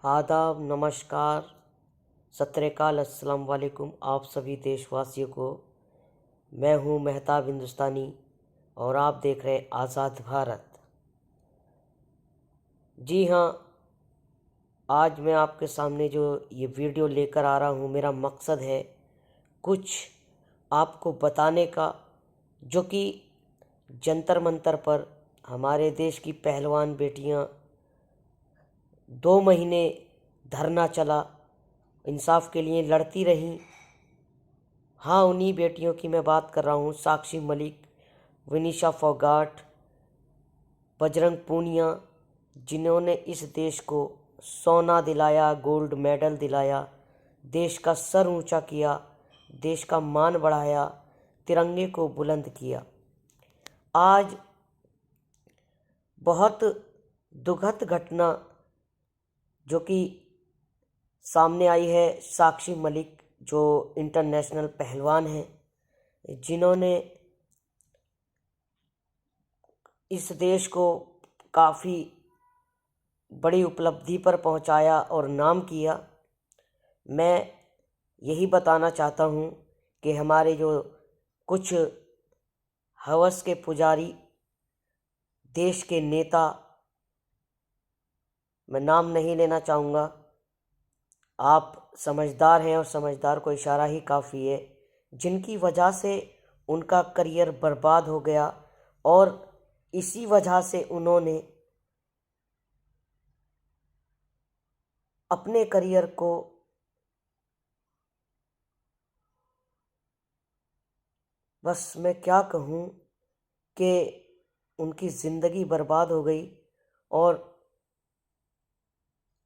आदाब, नमस्कार, सत श्री अकाल, अस्सलाम वालेकुम आप सभी देशवासियों को। मैं हूं मेहताब हिंदुस्तानी और आप देख रहे हैं आज़ाद भारत। जी हाँ, आज मैं आपके सामने जो ये वीडियो लेकर आ रहा हूं, मेरा मकसद है कुछ आपको बताने का, जो कि जंतर मंतर पर हमारे देश की पहलवान बेटियां 2 महीने धरना चला, इंसाफ के लिए लड़ती रहीं। हाँ, उन्हीं बेटियों की मैं बात कर रहा हूँ, साक्षी मलिक, विनिशा फोगाट, बजरंग पूनिया, जिन्होंने इस देश को सोना दिलाया, गोल्ड मेडल दिलाया, देश का सर ऊंचा किया, देश का मान बढ़ाया, तिरंगे को बुलंद किया। आज बहुत दुखद घटना जो कि सामने आई है, साक्षी मलिक जो इंटरनेशनल पहलवान हैं, जिन्होंने इस देश को काफ़ी बड़ी उपलब्धि पर पहुंचाया और नाम किया। मैं यही बताना चाहता हूं कि हमारे जो कुछ हवस के पुजारी, देश के नेता, मैं नाम नहीं लेना चाहूँगा, आप समझदार हैं और समझदार को इशारा ही काफ़ी है, जिनकी वजह से उनका करियर बर्बाद हो गया और इसी वजह से उन्होंने अपने करियर को बस मैं क्या कहूँ कि उनकी ज़िंदगी बर्बाद हो गई और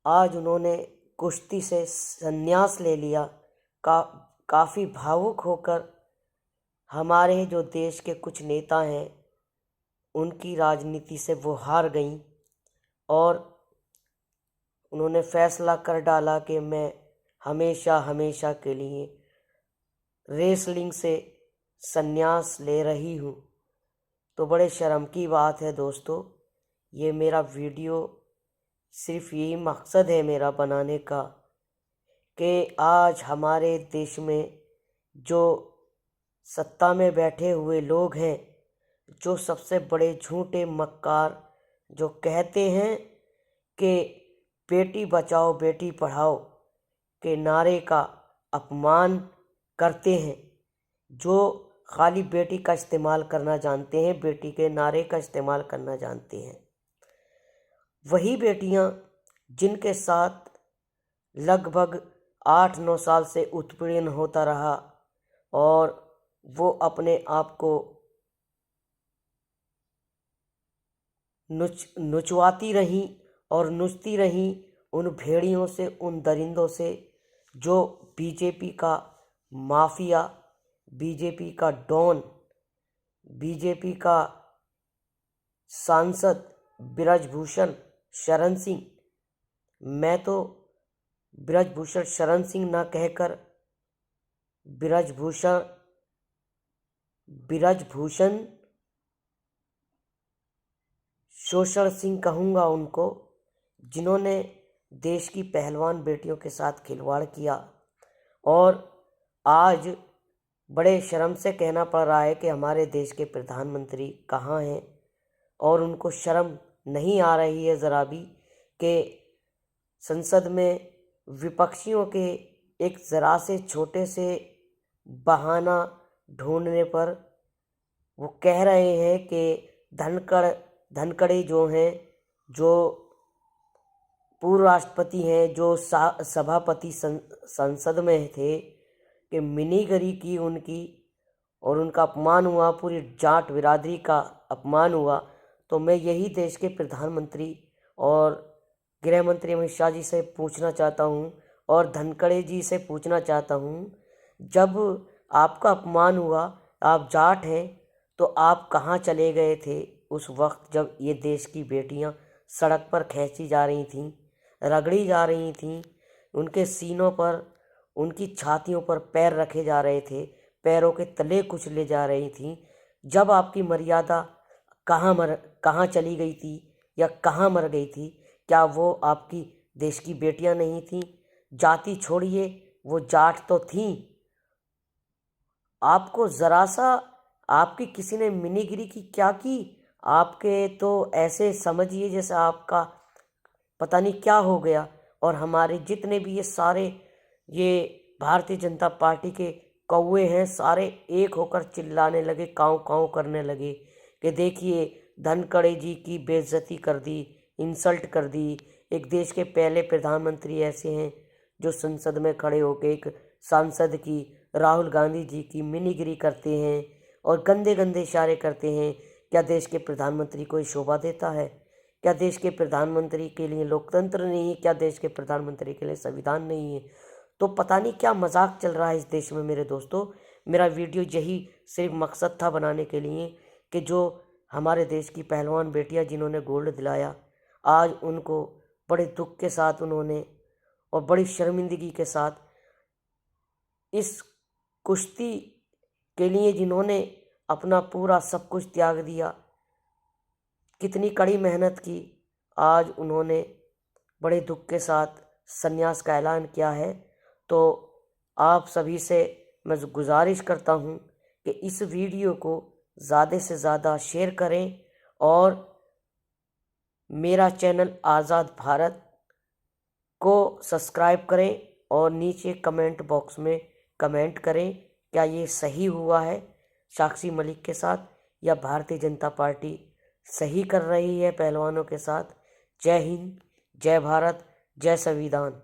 आज उन्होंने कुश्ती से संन्यास ले लिया। काफ़ी भावुक होकर हमारे जो देश के कुछ नेता हैं, उनकी राजनीति से वो हार गईं और उन्होंने फैसला कर डाला कि मैं हमेशा हमेशा के लिए रेसलिंग से संन्यास ले रही हूँ। तो बड़े शर्म की बात है दोस्तों। ये मेरा वीडियो सिर्फ यही मकसद है मेरा बनाने का कि आज हमारे देश में जो सत्ता में बैठे हुए लोग हैं, जो सबसे बड़े झूठे मक्कार, जो कहते हैं कि बेटी बचाओ बेटी पढ़ाओ के नारे का अपमान करते हैं, जो खाली बेटी का इस्तेमाल करना जानते हैं, बेटी के नारे का इस्तेमाल करना जानते हैं, वही बेटियां जिनके साथ लगभग 8-9 साल से उत्पीड़न होता रहा और वो अपने आप को नुचवाती रहीं और नुचती रहीं उन भेड़ियों से, उन दरिंदों से, जो बीजेपी का माफिया, बीजेपी का डॉन, बीजेपी का सांसद बृजभूषण शरण सिंह, मैं तो बृजभूषण शरण सिंह ना कहकर बृजभूषण शोषण सिंह कहूँगा उनको, जिन्होंने देश की पहलवान बेटियों के साथ खिलवाड़ किया। और आज बड़े शर्म से कहना पड़ रहा है कि हमारे देश के प्रधानमंत्री कहाँ हैं और उनको शर्म नहीं आ रही है ज़रा भी कि संसद में विपक्षियों के एक ज़रा से छोटे से बहाना ढूंढने पर वो कह रहे हैं कि धनखड़ जो हैं, जो पूर्व राष्ट्रपति हैं, जो सभापति संसद में थे, कि मिनीगिरी की उनकी और उनका अपमान हुआ, पूरी जाट बिरादरी का अपमान हुआ। तो मैं यही देश के प्रधानमंत्री और गृह मंत्री अमित शाह जी से पूछना चाहता हूँ और धनखड़ जी से पूछना चाहता हूँ, जब आपका अपमान हुआ, आप जाट हैं, तो आप कहाँ चले गए थे उस वक्त जब ये देश की बेटियां सड़क पर खींची जा रही थीं, रगड़ी जा रही थीं, उनके सीनों पर, उनकी छातियों पर पैर रखे जा रहे थे, पैरों के तले कुचले जा रही थीं, जब आपकी मर्यादा कहाँ चली गई थी या कहाँ मर गई थी? क्या वो आपकी देश की बेटियां नहीं थीं। जाति छोड़िए, वो जाट तो थीं। आपको ज़रा सा आपकी किसी ने मिनीगिरी की क्या की? आपके तो ऐसे समझिए जैसे आपका पता नहीं क्या हो गया। और हमारे जितने भी ये भारतीय जनता पार्टी के कौवे हैं, सारे एक होकर चिल्लाने लगे, काँव काँव करने लगे कि देखिए धनखड़ जी की बेइज्जती कर दी, इंसल्ट कर दी। एक देश के पहले प्रधानमंत्री ऐसे हैं जो संसद में खड़े होकर एक सांसद की, राहुल गांधी जी की मिनीगिरी करते हैं और गंदे गंदे इशारे करते हैं। क्या देश के प्रधानमंत्री को ये शोभा देता है? क्या देश के प्रधानमंत्री के लिए लोकतंत्र नहीं है? क्या देश के प्रधानमंत्री के लिए संविधान नहीं है? तो पता नहीं क्या मजाक चल रहा है इस देश में मेरे दोस्तों। मेरा वीडियो यही सिर्फ मकसद था बनाने के लिए कि जो हमारे देश की पहलवान बेटियां जिन्होंने गोल्ड दिलाया, आज उनको बड़े दुख के साथ उन्होंने और बड़ी शर्मिंदगी के साथ इस कुश्ती के लिए जिन्होंने अपना पूरा सब कुछ त्याग दिया, कितनी कड़ी मेहनत की, आज उन्होंने बड़े दुख के साथ संन्यास का ऐलान किया है। तो आप सभी से मैं गुजारिश करता हूँ कि इस वीडियो को ज़्यादा से ज़्यादा शेयर करें और मेरा चैनल आज़ाद भारत को सब्सक्राइब करें और नीचे कमेंट बॉक्स में कमेंट करें क्या ये सही हुआ है साक्षी मलिक के साथ, या भारतीय जनता पार्टी सही कर रही है पहलवानों के साथ। जय हिंद, जय भारत, जय संविधान।